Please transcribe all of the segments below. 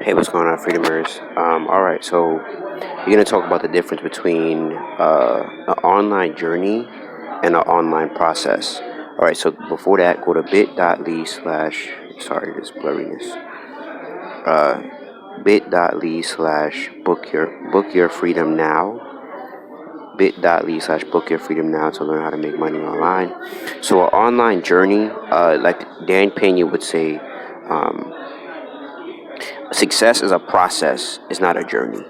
Hey, what's going on, Freedomers? All right, so we're going to talk about the difference between an online journey and an online process. All right, so before that, go to bit.ly slash, sorry, this blurriness, bit.ly slash book your freedom now, bit.ly slash book your freedom now to learn how to make money online. So an online journey, like Dan Pena would say, um, success is a process, it's not a journey.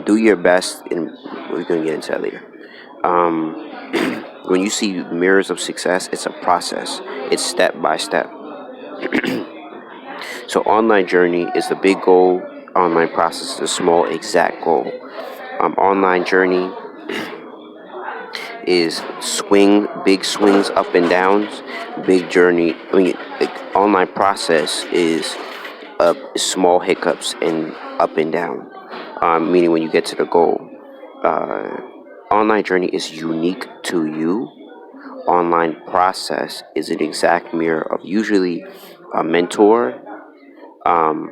Do your best, and we're going to get into that later. Um, when you see mirrors of success, it's a process. It's step by step. So online journey is the big goal. Online process is a small exact goal. Online journey is big swings up and downs. Big journey. Online process is small hiccups and up and down. Meaning when you get to the goal. Uh, Online journey is unique to you. Online process is an exact mirror of usually a mentor, um,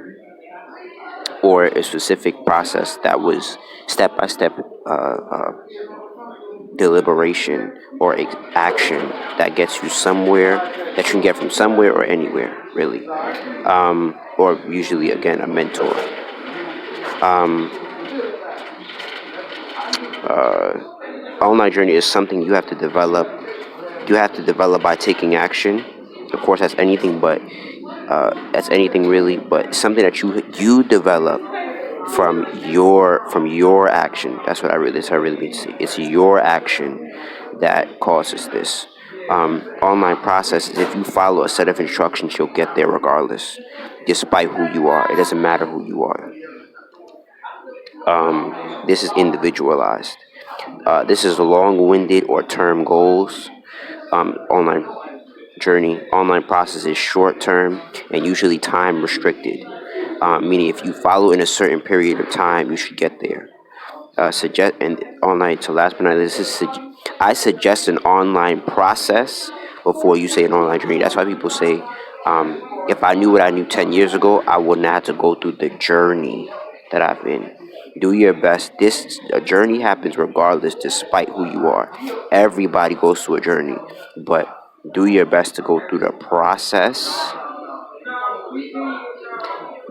or a specific process that was step by step deliberation or action that gets you somewhere, that you can get from somewhere or anywhere, really. Or usually, again, a mentor. Um, Online journey is something you have to develop. You have to develop by taking action. Of course, that's anything really, but something that you develop from your action. That's what I really mean to say. It's your action that causes this. Online process is if you follow a set of instructions, you'll get there regardless, despite who you are. It doesn't matter who you are. This is individualized. This is long-winded or term goals. Online journey, online process is short-term and usually time restricted. Meaning, if you follow in a certain period of time, you should get there. Suggest and online. So last but not least, I suggest an online process before you say an online journey. That's why people say, if I knew what I knew 10 years ago, I wouldn't have to go through the journey that I've been. Do your best. This a journey happens regardless, despite who you are. Everybody goes through a journey, but do your best to go through the process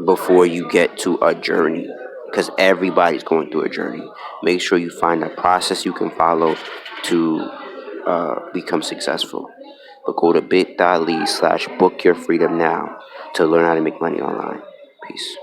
before you get to a journey, because everybody's going through a journey. Make sure you find a process you can follow to become successful. But go to bit.ly slash book your freedom now to learn how to make money online. Peace.